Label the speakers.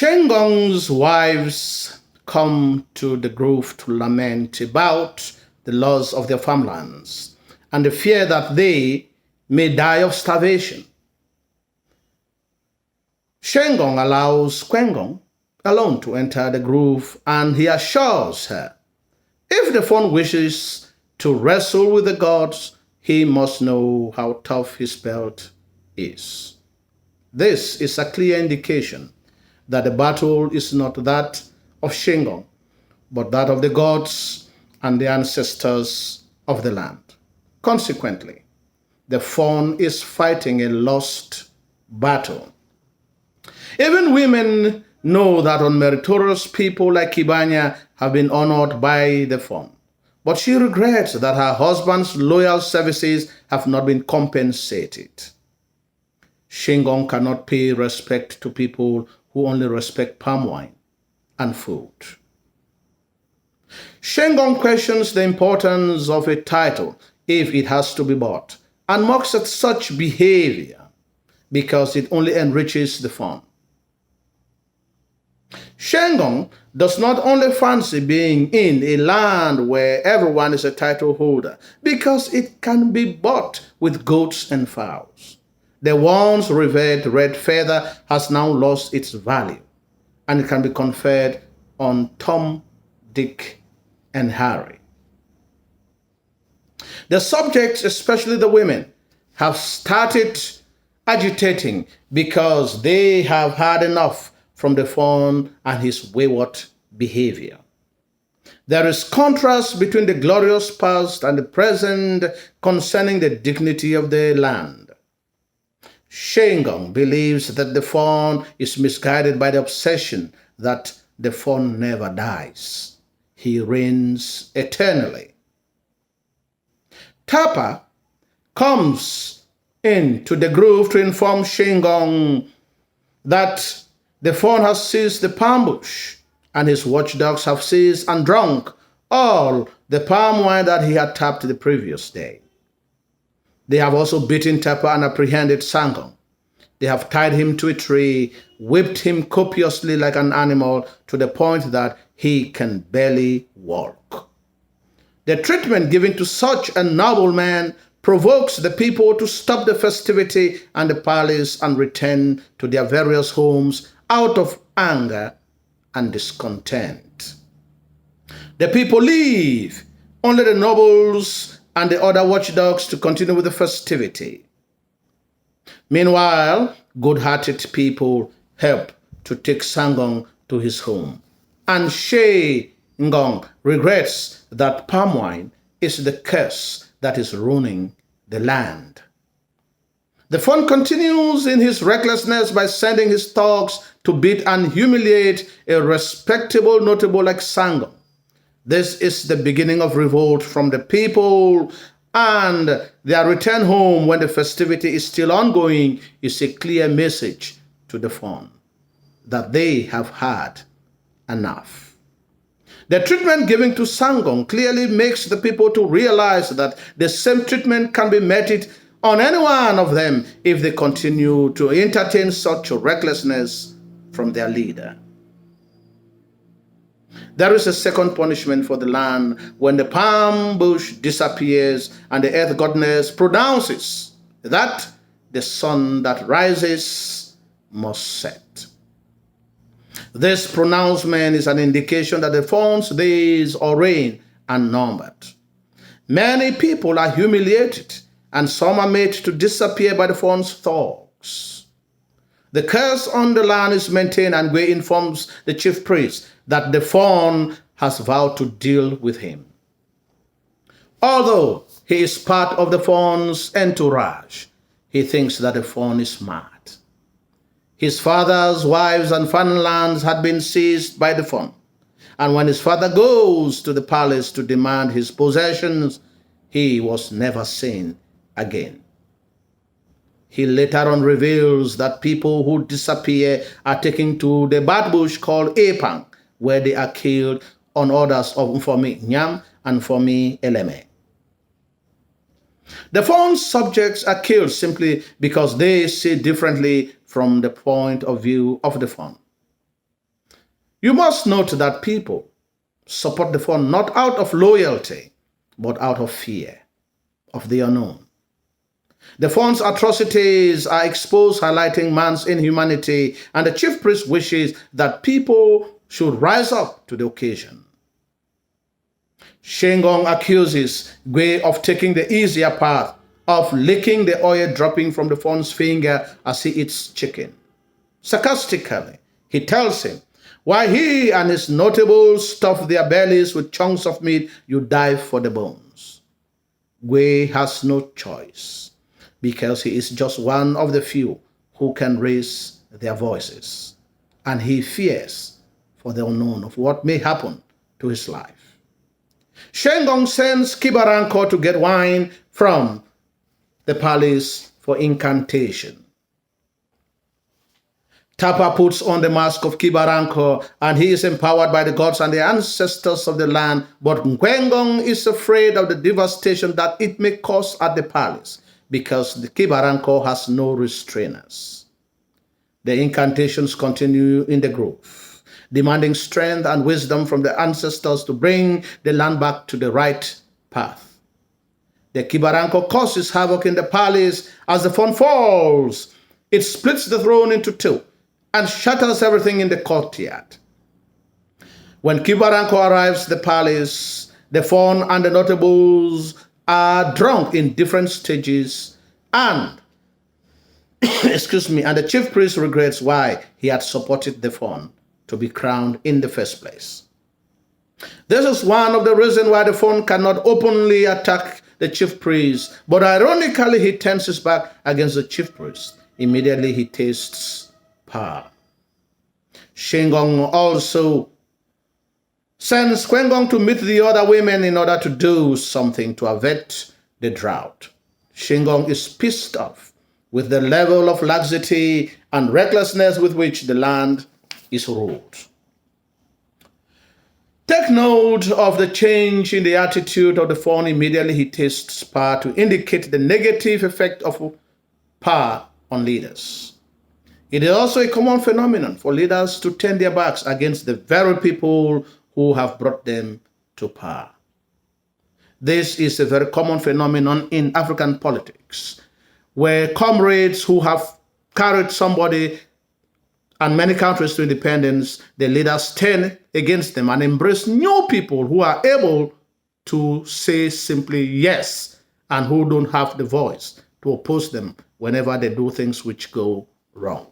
Speaker 1: Shengong's wives come to the grove to lament about the loss of their farmlands and the fear that they may die of starvation. Shengong allows Quengong alone to enter the grove, and he assures her, if the fawn wishes to wrestle with the gods, he must know how tough his belt is. This is a clear indication that the battle is not that of Shengong, but that of the gods and the ancestors of the land. Consequently, the fawn is fighting a lost battle. Even women know that unmeritorious people like Kibanya have been honored by the fawn, but she regrets that her husband's loyal services have not been compensated. Shengong cannot pay respect to people who only respect palm wine and food. Shengong questions the importance of a title if it has to be bought, and mocks at such behavior because it only enriches the fawn. Shengong does not only fancy being in a land where everyone is a title holder, because it can be bought with goats and fowls. The once revered red feather has now lost its value, and it can be conferred on Tom, Dick, and Harry. The subjects, especially the women, have started agitating because they have had enough from the fawn and his wayward behavior. There is contrast between the glorious past and the present concerning the dignity of the land. Shengong believes that the fawn is misguided by the obsession that the fawn never dies. He reigns eternally. Tapa comes into the grove to inform Shengong that the fawn has seized the palm bush, and his watchdogs have seized and drunk all the palm wine that he had tapped the previous day. They have also beaten Tapa and apprehended Sangong. They have tied him to a tree, whipped him copiously like an animal to the point that he can barely walk. The treatment given to such a noble man provokes the people to stop the festivity and the palace and return to their various homes out of anger and discontent. The people leave, only the nobles and the other watchdogs to continue with the festivity. Meanwhile, good-hearted people help to take Sangong to his home, and Shengong regrets that palm wine is the curse that is ruining the land. The fawn continues in his recklessness by sending his thugs to beat and humiliate a respectable notable like Sangong. This is the beginning of revolt from the people, and their return home when the festivity is still ongoing is a clear message to the fawn that they have had enough. The treatment given to Sangong clearly makes the people to realize that the same treatment can be meted on any one of them if they continue to entertain such recklessness from their leader. There is a second punishment for the land when the palm bush disappears and the earth goddess pronounces that the sun that rises must set. This pronouncement is an indication that the fawn's days or reign are numbered. Many people are humiliated, and some are made to disappear by the fawn's thugs. The curse on the land is maintained, and Gwe informs the chief priest that the fawn has vowed to deal with him. Although he is part of the fawn's entourage, he thinks that the fawn is mad. His father's wives and farmlands had been seized by the fawn, and when his father goes to the palace to demand his possessions, he was never seen again. He later on reveals that people who disappear are taken to the bad bush called Epang, where they are killed on orders of Mfomi Nyam and Mfomi Eleme. The fawn's subjects are killed simply because they see differently from the point of view of the fawn. You must note that people support the fund not out of loyalty, but out of fear of the unknown. The fund's atrocities are exposed, highlighting man's inhumanity, and the chief priest wishes that people should rise up to the occasion. Shengon accuses Gui of taking the easier path of licking the oil dropping from the fawn's finger as he eats chicken. Sarcastically, he tells him, while he and his notables stuff their bellies with chunks of meat, you dive for the bones. Gui has no choice because he is just one of the few who can raise their voices, and he fears for the unknown of what may happen to his life. Shengon sends Kibaranko to get wine from the palace for incantation. Tapa puts on the mask of Kibaranko, and he is empowered by the gods and the ancestors of the land, but Ngwengong is afraid of the devastation that it may cause at the palace, because the Kibaranko has no restrainers. The incantations continue in the grove, demanding strength and wisdom from the ancestors to bring the land back to the right path. The Kibaranko causes havoc in the palace as the phone falls. It splits the throne into two and shatters everything in the courtyard. When Kibaranko arrives at the palace, the fawn and the notables are drunk in different stages, and and the chief priest regrets why he had supported the fawn to be crowned in the first place. This is one of the reasons why the fawn cannot openly attack the chief priest, but ironically he turns his back against the chief priest. Immediately he tastes power. Shengon also sends Kwengong to meet the other women in order to do something to avert the drought. Shengon is pissed off with the level of laxity and recklessness with which the land is ruled. Take note of the change in the attitude of the fawn. Immediately he tastes power, to indicate the negative effect of power on leaders. It is also a common phenomenon for leaders to turn their backs against the very people who have brought them to power. This is a very common phenomenon in African politics, where comrades who have carried somebody and many countries to independence, the leaders turn against them and embrace new people who are able to say simply yes and who don't have the voice to oppose them whenever they do things which go wrong.